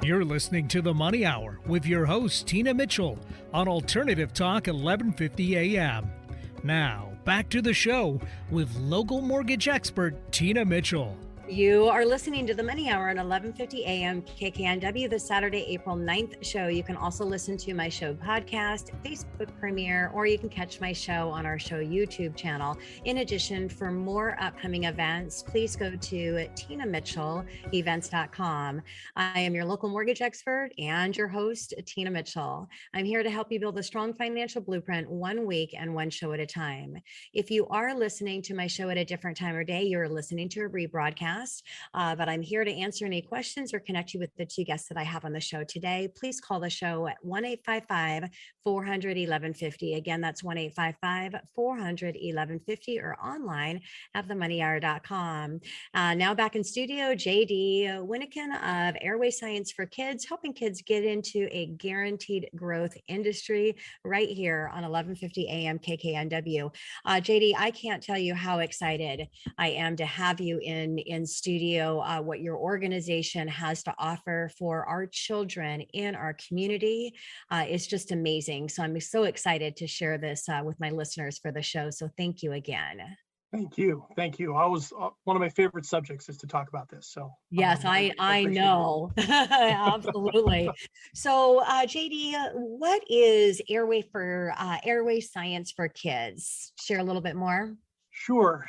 You're listening to The Money Hour with your host, Tina Mitchell, on Alternative Talk 1150 AM. Now, back to the show with local mortgage expert, Tina Mitchell. You are listening to the Money Hour at 1150 AM KKNW, the Saturday, April 9th show. You can also listen to my show podcast, Facebook premiere, or you can catch my show on our show YouTube channel. In addition, for more upcoming events, please go to tinamitchellevents.com. I am your local mortgage expert and your host, Tina Mitchell. I'm here to help you build a strong financial blueprint 1 week and one show at a time. If you are listening to my show at a different time or day, you're listening to a rebroadcast. But I'm here to answer any questions or connect you with the two guests that I have on the show today. Please call the show at 1-855-400-1150. Again, that's 1-855-400-1150 or online at themoneyhour.com. Now back in studio, JD Wyneken of Airway Science for Kids, helping kids get into a guaranteed growth industry right here on 1150 AM KKNW. JD, I can't tell you how excited I am to have you in studio, what your organization has to offer for our children in our community is just amazing. So I'm so excited to share this with my listeners for the show. So thank you again. Thank you. Thank you. I was one of my favorite subjects is to talk about this. So yes, I know. Absolutely. So JD, what is Airway Science for Kids? Share a little bit more. Sure.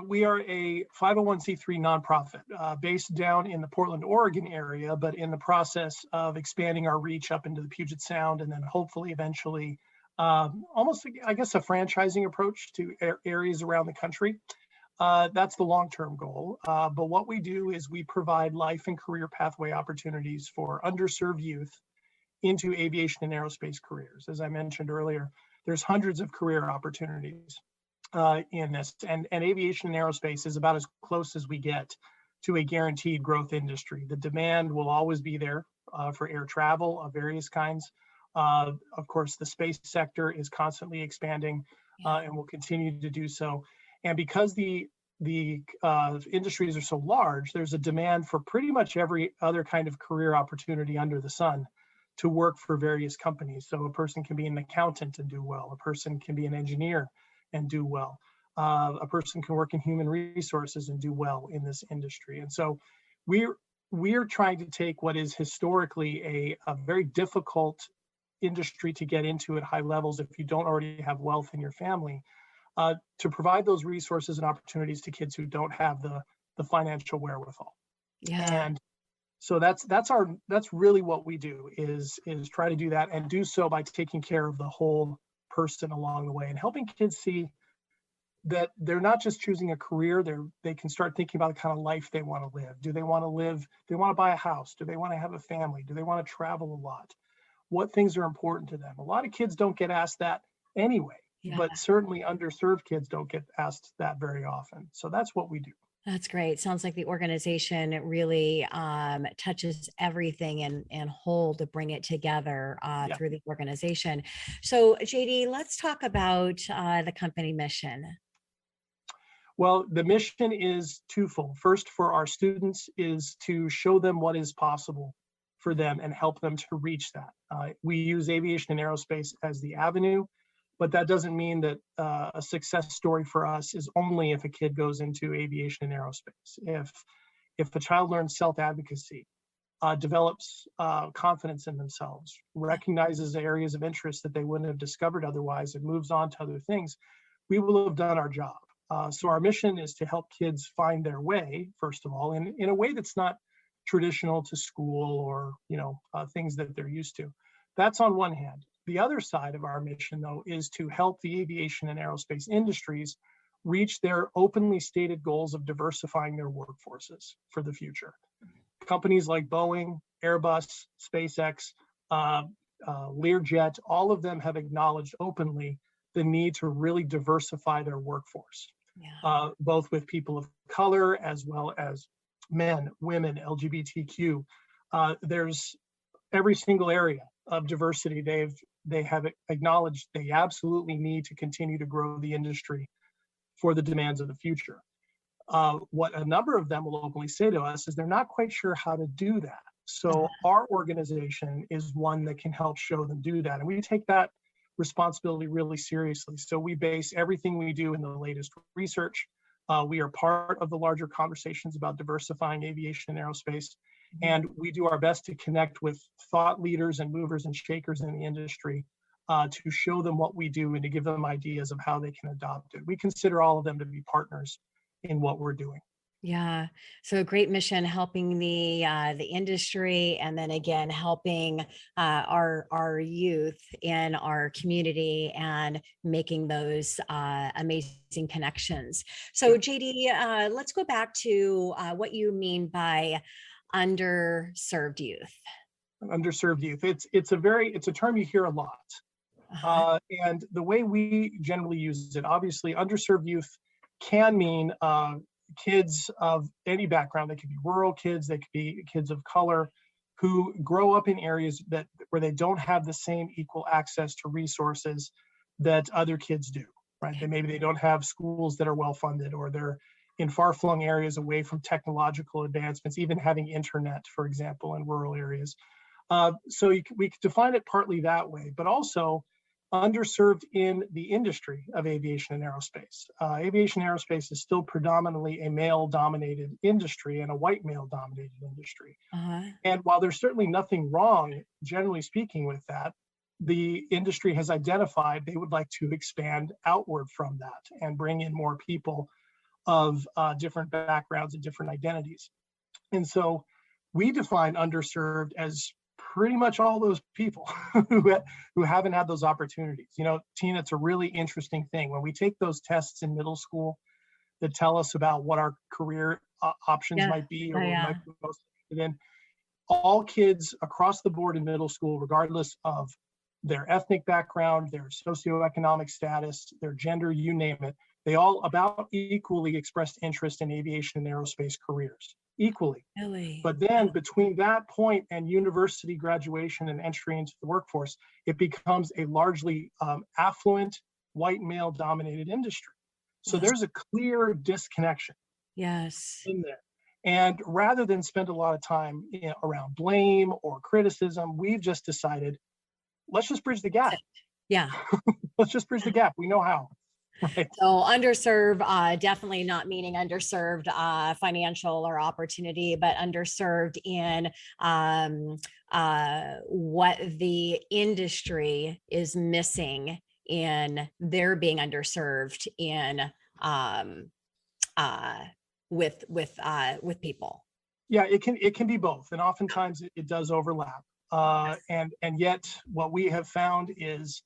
We are a 501c3 nonprofit based down in the Portland, Oregon area, but in the process of expanding our reach up into the Puget Sound and then hopefully eventually almost, I guess, a franchising approach to areas around the country. That's the long-term goal. But what we do is we provide life and career pathway opportunities for underserved youth into aviation and aerospace careers. As I mentioned earlier, there's hundreds of career opportunities in this, and aviation and aerospace is about as close as we get to a guaranteed growth industry. The demand will always be there for air travel of various kinds. Of course, the space sector is constantly expanding and will continue to do so. And because the industries are so large, there's a demand for pretty much every other kind of career opportunity under the sun to work for various companies. So a person can be an accountant and do well. A person can be an engineer and do well. A person can work in human resources and do well in this industry. And so we're trying to take what is historically a very difficult industry to get into at high levels if you don't already have wealth in your family, to provide those resources and opportunities to kids who don't have the financial wherewithal. Yeah. And so that's really what we do is try to do that and do so by taking care of the whole person along the way and helping kids see that they're not just choosing a career, they can start thinking about the kind of life they want to live. Do they want to buy a house? Do they want to have a family? Do they want to travel a lot? What things are important to them? A lot of kids don't get asked that anyway, but certainly underserved kids don't get asked that very often. So that's what we do. That's great. Sounds like the organization really touches everything and whole to bring it together through the organization. So JD, let's talk about the company mission. Well, the mission is twofold. First, for our students is to show them what is possible for them and help them to reach that. We use aviation and aerospace as the avenue, but that doesn't mean that a success story for us is only if a kid goes into aviation and aerospace. If a child learns self-advocacy, develops confidence in themselves, recognizes areas of interest that they wouldn't have discovered otherwise, and moves on to other things, we will have done our job. So our mission is to help kids find their way, first of all, in a way that's not traditional to school or things that they're used to. That's on one hand. The other side of our mission, though, is to help the aviation and aerospace industries reach their openly stated goals of diversifying their workforces for the future. Companies like Boeing, Airbus, SpaceX, Learjet, all of them have acknowledged openly the need to really diversify their workforce, both with people of color as well as men, women, LGBTQ. There's every single area of diversity they have acknowledged they absolutely need to continue to grow the industry for the demands of the future. What a number of them will openly say to us is they're not quite sure how to do that. So our organization is one that can help show them do that. And we take that responsibility really seriously. So we base everything we do in the latest research. We are part of the larger conversations about diversifying aviation and aerospace. And we do our best to connect with thought leaders and movers and shakers in the industry to show them what we do and to give them ideas of how they can adopt it. We consider all of them to be partners in what we're doing. Yeah. So a great mission, helping the industry, and then again helping our youth in our community and making those amazing connections. So JD, let's go back to what you mean by underserved youth. Underserved youth. It's a term you hear a lot. And the way we generally use it, obviously, underserved youth can mean kids of any background. They could be rural kids, they could be kids of color who grow up in areas where they don't have the same equal access to resources that other kids do, right? Maybe they don't have schools that are well funded, or they're in far-flung areas away from technological advancements, even having internet, for example, in rural areas. So we define it partly that way, but also underserved in the industry of aviation and aerospace. Aviation and aerospace is still predominantly a male-dominated industry and a white male-dominated industry. And while there's certainly nothing wrong, generally speaking, with that, the industry has identified they would like to expand outward from that and bring in more people of different backgrounds and different identities. And so we define underserved as pretty much all those people who haven't had those opportunities. You know, Tina, it's a really interesting thing. When we take those tests in middle school that tell us about what our career options might be, or what we might be most interested in, all kids across the board in middle school, regardless of their ethnic background, their socioeconomic status, their gender, you name it, they all about equally expressed interest in aviation and aerospace careers. Equally. Really? But then between that point and university graduation and entry into the workforce, it becomes a largely affluent, white male dominated industry. So there's a clear disconnection in there. And rather than spend a lot of time around blame or criticism, we've just decided, let's just bridge the gap. Let's just bridge the gap. We know how. Right. So underserved, definitely not meaning underserved financial or opportunity, but underserved in what the industry is missing in their being underserved in with people. Yeah, it can be both, and oftentimes it does overlap. And yet, what we have found is,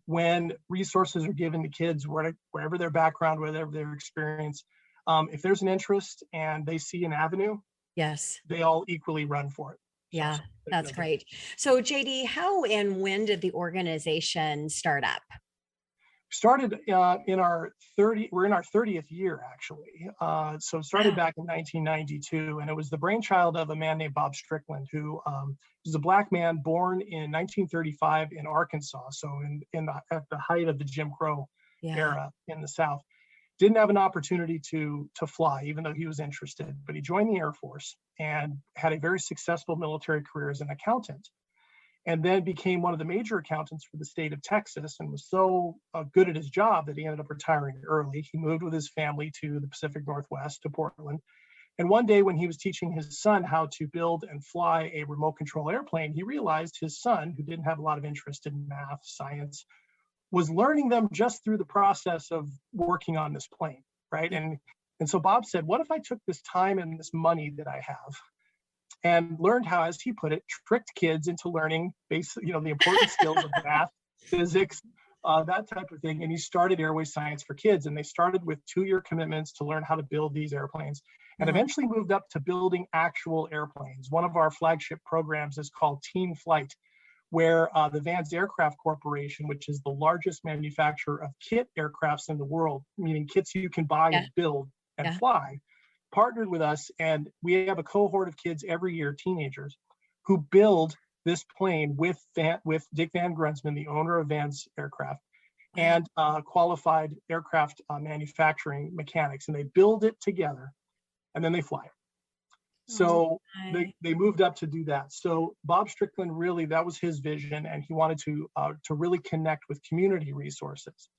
when resources are given to kids, wherever their background, whatever their experience, if there's an interest and they see an avenue, they all equally run for it. Yeah, that's great. So JD, how and when did the organization start up? Started we're in our 30th year, actually. So it started back in 1992, and it was the brainchild of a man named Bob Strickland, who was a Black man born in 1935 in Arkansas. So at the height of the Jim Crow era in the South. Didn't have an opportunity to fly, even though he was interested, but he joined the Air Force and had a very successful military career as an accountant. And then became one of the major accountants for the state of Texas, and was so good at his job that he ended up retiring early. He moved with his family to the Pacific Northwest, to Portland. And one day when he was teaching his son how to build and fly a remote control airplane, he realized his son, who didn't have a lot of interest in math, science, was learning them just through the process of working on this plane, right? And so Bob said, what if I took this time and this money that I have and learned how, as he put it, tricked kids into learning the important skills of math, physics, that type of thing. And he started Airway Science for Kids, and they started with 2-year commitments to learn how to build these airplanes, and eventually moved up to building actual airplanes. One of our flagship programs is called Teen Flight, where the Vans Aircraft Corporation, which is the largest manufacturer of kit aircrafts in the world, meaning kits you can buy and build and fly, partnered with us. And we have a cohort of kids every year, teenagers, who build this plane with Dick Van Grunsman, the owner of Vans Aircraft, and qualified aircraft manufacturing mechanics. And they build it together, and then they fly it. So Okay. they moved up to do that. So Bob Strickland, really, that was his vision, and he wanted to really connect with community resources.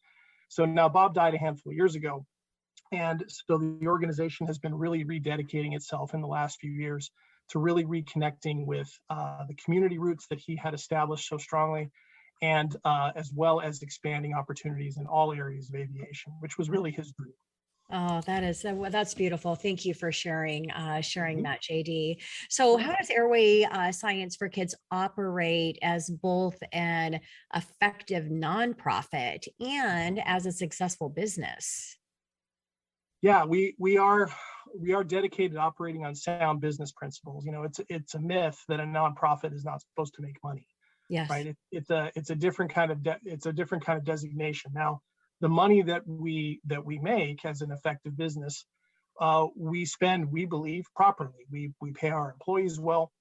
So now Bob died a handful of years ago, and so the organization has been really rededicating itself in the last few years to really reconnecting with the community roots that he had established so strongly, and as well as expanding opportunities in all areas of aviation, which was really his dream. Oh, that is well, that's beautiful. Thank you for sharing Mhm. that, JD. So, Sure. how does Airway Science for Kids operate as both an effective nonprofit and as a successful business? Yeah, we are dedicated to operating on sound business principles. It's a myth that a nonprofit is not supposed to make money, Yes. right? It's a different kind of it's a different kind of designation. Now, the money that we make as an effective business, we spend, we believe, properly. We pay our employees well.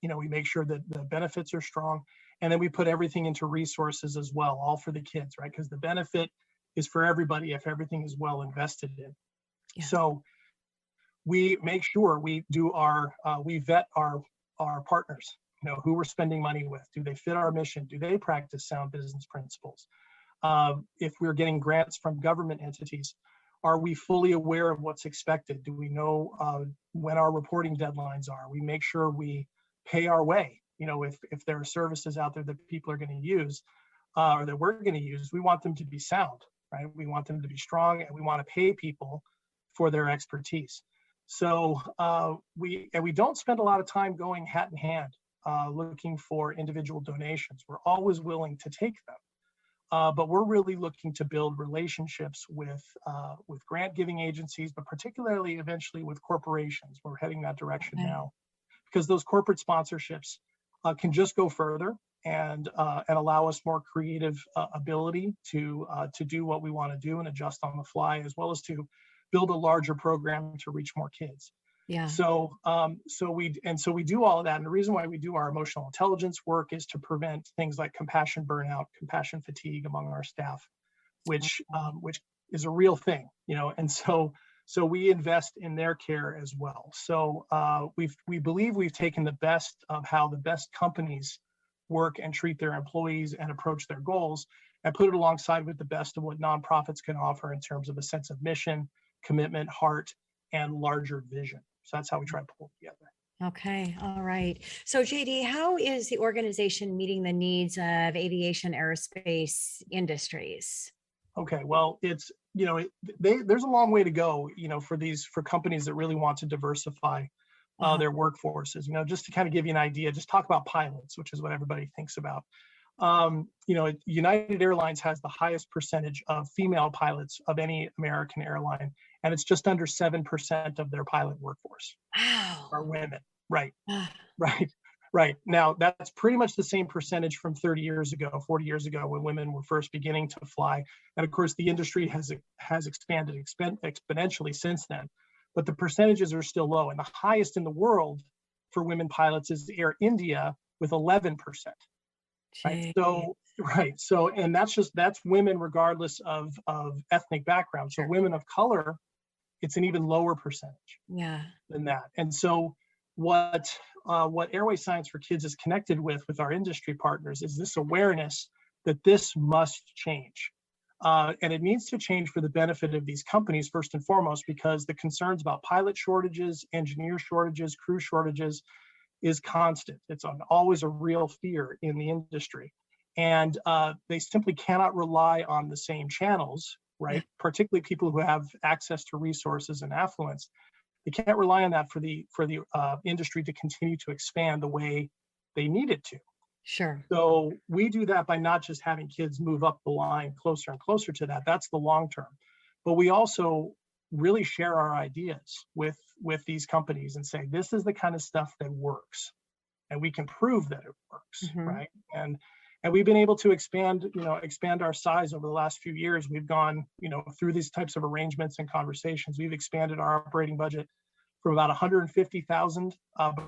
We make sure that the benefits are strong, and then we put everything into resources as well, all for the kids, right? Because the benefit is for everybody if everything is well invested in. Yes. So we make sure we vet our partners, who we're spending money with. Do they fit our mission? Do they practice sound business principles? If we're getting grants from government entities, are we fully aware of what's expected? Do we know when our reporting deadlines are? We make sure we pay our way. If there are services out there that people are going to use, or that we're going to use, we want them to be sound, right? We want them to be strong, and we want to pay people for their expertise. So we don't spend a lot of time going hat in hand looking for individual donations. We're always willing to take them, but we're really looking to build relationships with grant giving agencies, but particularly eventually with corporations. We're heading that direction Okay. now, because those corporate sponsorships can just go further and allow us more creative ability to do what we want to do and adjust on the fly, as well as to build a larger program to reach more kids. Yeah. So we do all of that. And the reason why we do our emotional intelligence work is to prevent things like compassion burnout, compassion fatigue among our staff, which is a real thing, and so we invest in their care as well. So we believe we've taken the best of how the best companies work and treat their employees and approach their goals, and put it alongside with the best of what nonprofits can offer in terms of a sense of mission, commitment, heart, and larger vision. So that's how we try to pull it together. Okay. All right. So, JD, how is the organization meeting the needs of aviation aerospace industries? Okay, well, it's there's a long way to go, for companies that really want to diversify Uh-huh. their workforces. Just to kind of give you an idea, just talk about pilots, which is what everybody thinks about. United Airlines has the highest percentage of female pilots of any American airline, and it's just under 7% of their pilot workforce Wow. are women. Right, Ah, right, right. Now, that's pretty much the same percentage from 30 years ago, 40 years ago, when women were first beginning to fly. And of course, the industry has expanded exponentially since then, but the percentages are still low. And the highest in the world for women pilots is Air India with 11%. Right. gee. So, and that's women regardless of ethnic background. So women of color, it's an even lower percentage Yeah. than that. And so what Airway Science for Kids is connected with our industry partners is this awareness that this must change. And it needs to change for the benefit of these companies, first and foremost, because the concerns about pilot shortages, engineer shortages, crew shortages is constant. It's always a real fear in the industry. And they simply cannot rely on the same channels, right? Particularly people who have access to resources and affluence. They can't rely on that for the industry to continue to expand the way they need it to. Sure. So we do that by not just having kids move up the line closer and closer to that. That's the long term. But we also really share our ideas with these companies and say, this is the kind of stuff that works, and we can prove that it works, Mhm. right? And we've been able to expand our size over the last few years. We've gone, through these types of arrangements and conversations. We've expanded our operating budget from about 150,000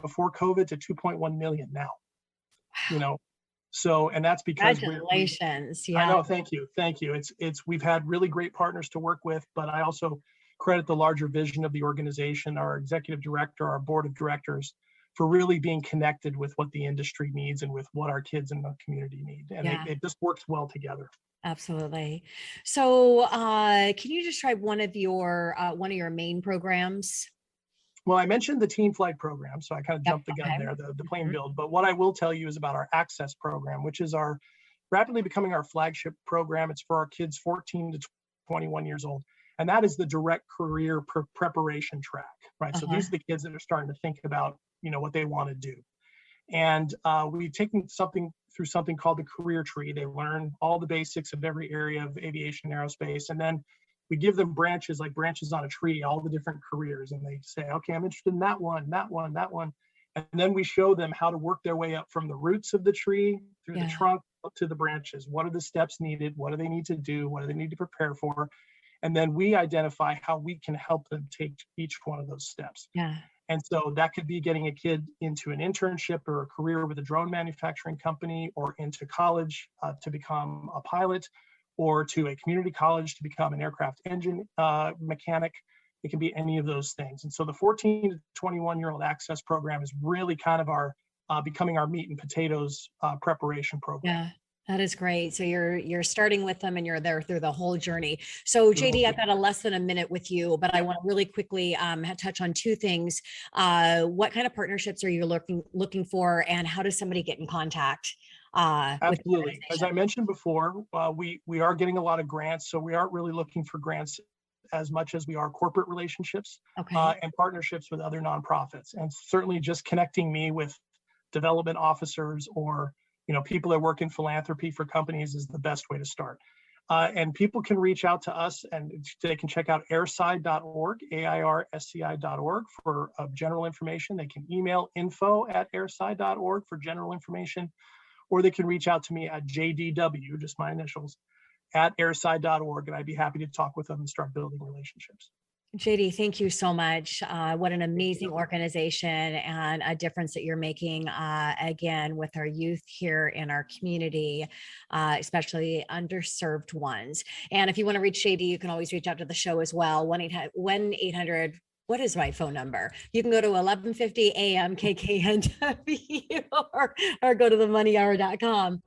before COVID to 2.1 million now. Wow. So, and that's because Congratulations. I Yeah. know, thank you. We've had really great partners to work with, but I also credit the larger vision of the organization, our executive director, our board of directors, for really being connected with what the industry needs and with what our kids in the community need. And Yeah. it just works well together. Absolutely. So, can you describe one of your main programs? Well, I mentioned the Teen Flight program, so I kind of Yep. jumped the gun Okay. there, the plane Mhm. build. But what I will tell you is about our Access program, which is our rapidly becoming our flagship program. It's for our kids 14 to 21 years old. And that is the direct career preparation track, right? So Uh-huh. these are the kids that are starting to think about, what they want to do. And we've taken something through something called the career tree. They learn all the basics of every area of aviation and aerospace. And then we give them branches, like branches on a tree, all the different careers. And they say, okay, I'm interested in that one, that one, that one. And then we show them how to work their way up from the roots of the tree through the Yeah. trunk up to the branches. What are the steps needed? What do they need to do? What do they need to prepare for? And then we identify how we can help them take each one of those steps. Yeah. And so that could be getting a kid into an internship or a career with a drone manufacturing company, or into college to become a pilot, or to a community college to become an aircraft engine mechanic. It can be any of those things. And so the 14 to 21-year-old Access program is really kind of our becoming our meat and potatoes preparation program. Yeah. That is great. So you're starting with them and you're there through the whole journey. So JD, I've got a less than a minute with you, but I want to really quickly touch on two things. What kind of partnerships are you looking for, and how does somebody get in contact with the Absolutely. As I organization? mentioned before, we are getting a lot of grants, so we aren't really looking for grants as much as we are corporate relationships Okay. and partnerships with other nonprofits. And certainly just connecting me with development officers or people that work in philanthropy for companies is the best way to start. And people can reach out to us, and they can check out airsci.org, airsci.org, for general information. They can email info@airsci.org for general information, or they can reach out to me at JDW, just my initials, at airsci.org, and I'd be happy to talk with them and start building relationships. JD, thank you so much. What an Thank amazing you. organization, and a difference that you're making, again, with our youth here in our community, especially underserved ones. And if you want to reach JD, you can always reach out to the show as well. 1-800, what is my phone number? You can go to 1150 AM KKNW or go to themoneyhour.com.